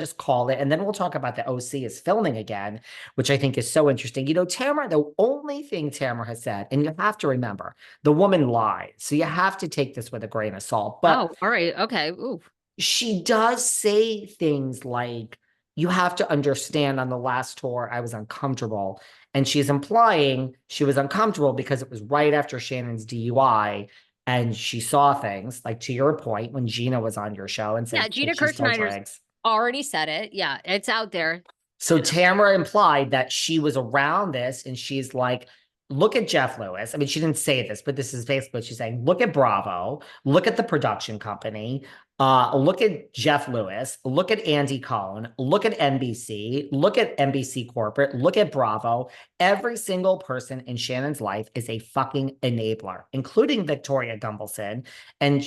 just call it. And then we'll talk about the OC is filming again, which I think is so interesting. You know, Tamara, the only thing Tamara has said, and you have to remember, the woman lied. So you have to take this with a grain of salt. But Oh, all right. Okay. Ooh. she does say things like, you have to understand on the last tour, I was uncomfortable. And she's implying she was uncomfortable because it was right after Shannon's DUI. And she saw things, like to your point, when Gina was on your show and Yeah, said Gina that she stole Kirchner's drinks. already said it. Yeah, it's out there. So Tamara implied that she was around this and she's like, look at Jeff Lewis. I mean, she didn't say this, but this is basically what she's saying. Look at Bravo, look at the production company, look at Jeff Lewis, look at Andy Cohen, look at NBC, look at NBC Corporate, look at Bravo. Every single person in Shannon's life is a fucking enabler, including Victoria Dumbleson. And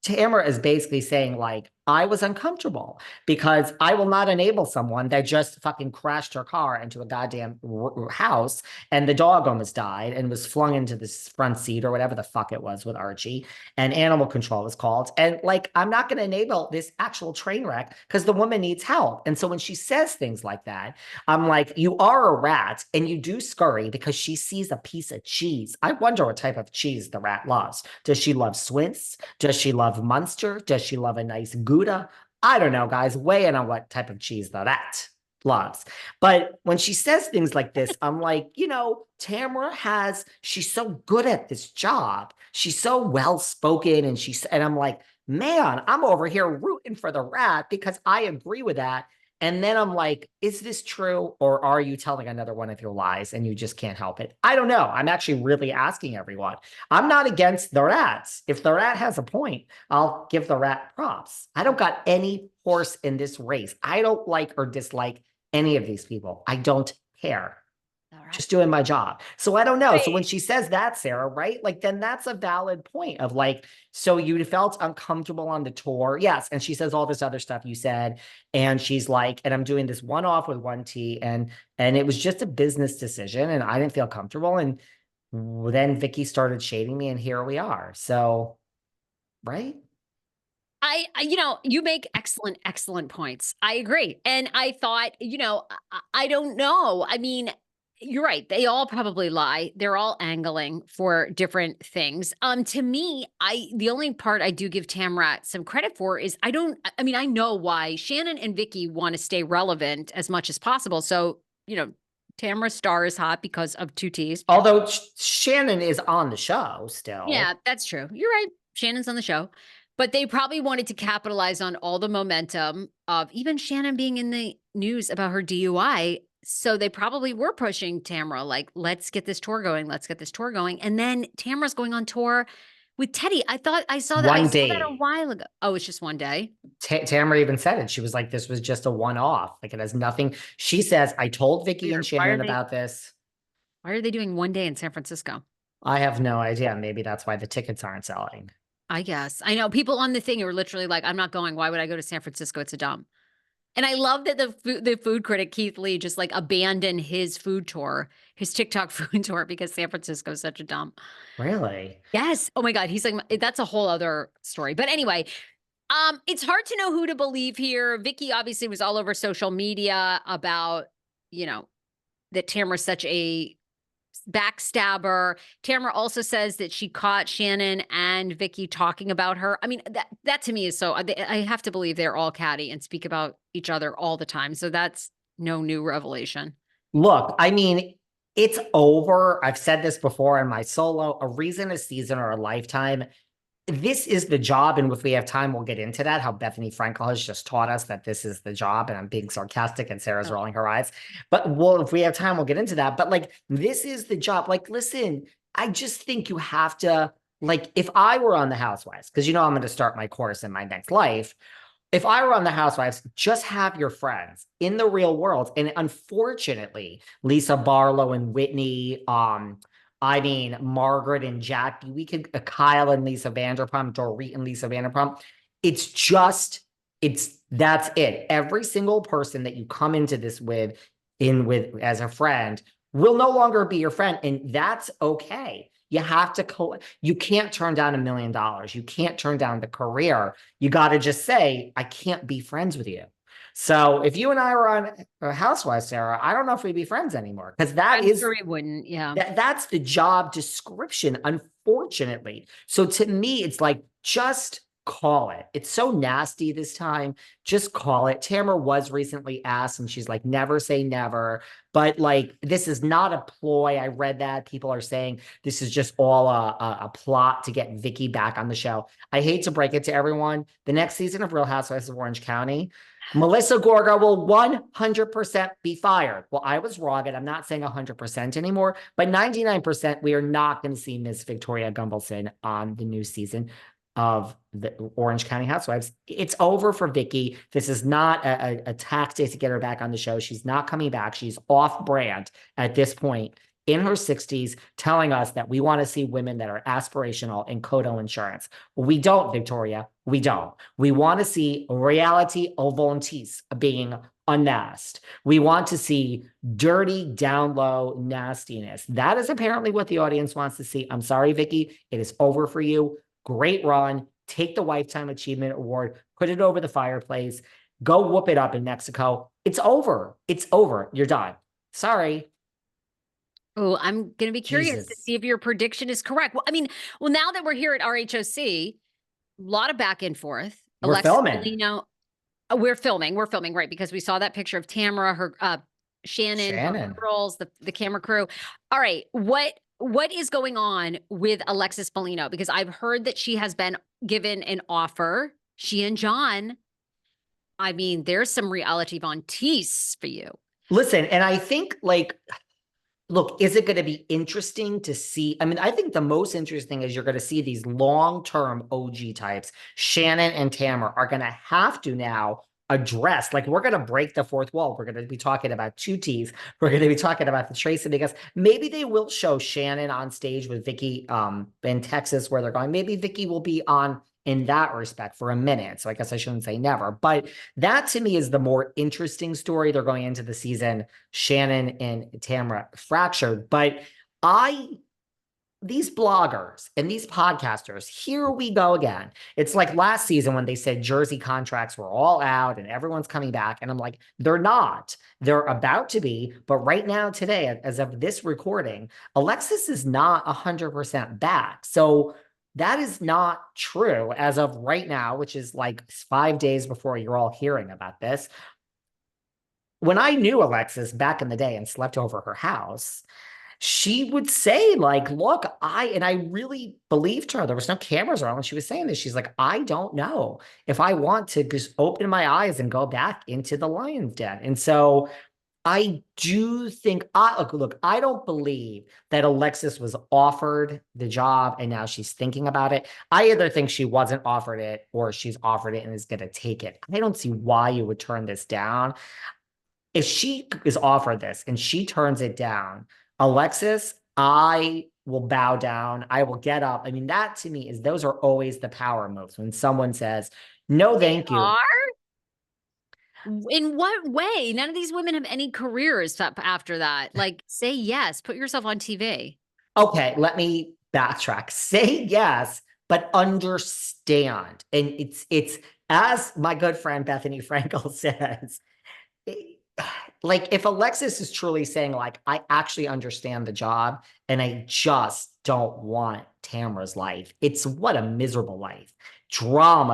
Tamara is basically saying, like, I was uncomfortable because I will not enable someone that just fucking crashed her car into a goddamn house and the dog almost died and was flung into this front seat or whatever the fuck it was with Archie, and animal control was called. And like, I'm not going to enable this actual train wreck because the woman needs help. And so when she says things like that, I'm like, you are a rat and you do scurry because she sees a piece of cheese. I wonder what type of cheese the rat loves. Does she love Swince? Does she love Munster? Does she love a nice Gouda? I don't know, guys. Weigh in on what type of cheese the rat loves. But when she says things like this, I'm like, you know, Tamara she's so good at this job. She's so well spoken. And I'm like, man, I'm over here rooting for the rat because I agree with that. And then I'm like, is this true? Or are you telling another one of your lies and you just can't help it? I don't know. I'm actually really asking everyone. I'm not against the rats. If the rat has a point, I'll give the rat props. I don't got any horse in this race. I don't like or dislike any of these people. I don't care. All right. Just doing my job. So I don't know. So when Right. she says that, Sarah, right? Like, then that's a valid point of like, so you felt uncomfortable on the tour. Yes. And she says all this other stuff you said. And she's like, and I'm doing this one off with 1T. And it was just a business decision. And I didn't feel comfortable. And then Vicki started shading me, and here we are. So, right? You know, you make excellent points. I agree. And I thought, you know, I don't know. I mean, you're right. They all probably lie. They're all angling for different things. To me, the only part I do give Tamra some credit for is I mean, I know why Shannon and Vicki want to stay relevant as much as possible. So, you know, Tamra's star is hot because of two T's. Although Shannon is on the show Yeah, still. that's true. You're right. Shannon's on the show. But they probably wanted to capitalize on all the momentum of even Shannon being in the news about her DUI. So they probably were pushing Tamara, like, let's get this tour going. Let's get this tour going. And then Tamara's going on tour with Teddy. I thought I One saw that a day. while ago. Oh, it's just one day. Tamara even said it. She was like, this was just a one-off. Like, it has nothing. She says, I told Vicki and Weird. Why are Shannon they about this. why are they doing one day in San Francisco? I have no idea. Maybe that's why the tickets aren't selling. I guess. I know people on the thing are literally like, I'm not going. Why would I go to San Francisco? It's a dump. And I love that the food critic Keith Lee just like abandoned his food tour, his TikTok food tour because San Francisco is such a dump. Really? Yes. Oh my God. He's like, that's a whole other story. But anyway, it's hard to know who to believe here. Vicki obviously was all over social media about, you know, that Tamara's such a backstabber. Tamara also says that she caught Shannon and Vicki talking about her. I mean, that to me is so, I have to believe they're all catty and speak about each other all the time. So that's no new revelation. Look, I mean, it's over. I've said this before in my solo, a reason, a season, or a lifetime. This is the job. And if we have time, we'll get into that. How Bethany Frankel has just taught us that this is the job. And I'm being sarcastic and Sarah's Oh. rolling her eyes. But well, if we have time, we'll get into that. But like, this is the job. Like, listen, I just think you have to, like, if I were on the Housewives, because you know I'm going to start my course in my next life. If I were on the Housewives, just have your friends in the real world. And unfortunately, Lisa Barlow and Whitney, I mean, Margaret and Jackie, we could, Kyle and Lisa Vanderpump, Dorit and Lisa Vanderpump. That's it. Every single person that you come into this with as a friend will no longer be your friend. And that's okay. You have to, you can't turn down $1 million. You can't turn down the career. You got to just say, I can't be friends with you. So if you and I were on Housewives, Sarah, I don't know if we'd be friends anymore because I'm sure he wouldn't. Yeah. that's the job description, unfortunately. So to me, it's like, just call it. It's so nasty this time. Just call it. Tamara was recently asked, and she's like, never say never. But like, this is not a ploy. I read that. People are saying this is just all a plot to get Vicki back on the show. I hate to break it to everyone. The next season of Real Housewives of Orange County, Melissa Gorga will 100% be fired. Well, I was wrong, and I'm not saying 100% anymore, but 99%, we are not going to see Miss Victoria Gumbelson on the new season of the Orange County Housewives. It's over for Vicki. This is not a tactic to get her back on the show. She's not coming back. She's off brand at this point in her 60s, telling us that we want to see women that are aspirational in Codo Insurance. We don't, Victoria. We don't. We want to see reality volontiers being unmasked. We want to see dirty, down low nastiness. That is apparently what the audience wants to see. I'm sorry, Vicki. It is over for you. Great run. Take the Lifetime Achievement Award. Put it over the fireplace. Go whoop it up in Mexico. It's over. It's over. You're done. Sorry. Oh, I'm going to be curious to Jesus. see if your prediction is correct. Well, I mean, well, now that we're here at RHOC, a lot of back and forth. We're Alexis filming. Bellino, we're filming, right? Because we saw that picture of Tamara, her Shannon, her girls, the camera crew. All right, what is going on with Alexis Bellino? Because I've heard that she has been given an offer. She and John. I mean, there's some reality von tease for you. Listen, and I think like, look, is it going to be interesting to see? I mean, I think the most interesting is you're going to see these long-term OG types. Shannon and Tamara are going to have to now address, like, we're going to break the fourth wall. We're going to be talking about two T's. We're going to be talking about the Tres Amigas. Maybe they will show Shannon on stage with Vicki in Texas where they're going. Maybe Vicki will be on in that respect for a minute. So I guess I shouldn't say never, but that to me is the more interesting story. They're going into the season, Shannon and Tamara fractured, but these bloggers and these podcasters, here we go again. It's like last season when they said Jersey contracts were all out and everyone's coming back. And I'm like, they're not. They're about to be. But right now, today, as of this recording, Alexis is not 100% back. So that is not true as of right now, which is like 5 days before you're all hearing about this. When I knew Alexis back in the day and slept over her house, she would say like, look, and I really believed her. There was no cameras around when she was saying this. She's like, I don't know if I want to just open my eyes and go back into the lion's den. And so I do think, look, I don't believe that Alexis was offered the job and now she's thinking about it. I either think she wasn't offered it or she's offered it and is going to take it. I don't see why you would turn this down. If she is offered this and she turns it down, Alexis, I will bow down. I will get up. I mean, that to me is, those are always the power moves. When someone says, no, thank you. In what way? None of these women have any careers after that. Like, say yes, put yourself on TV. Okay, let me backtrack. Say yes, but understand. And it's as my good friend Bethany Frankel says, like, if Alexis is truly saying, like, I actually understand the job and I just don't want Tamara's life, it's what a miserable life. Drama,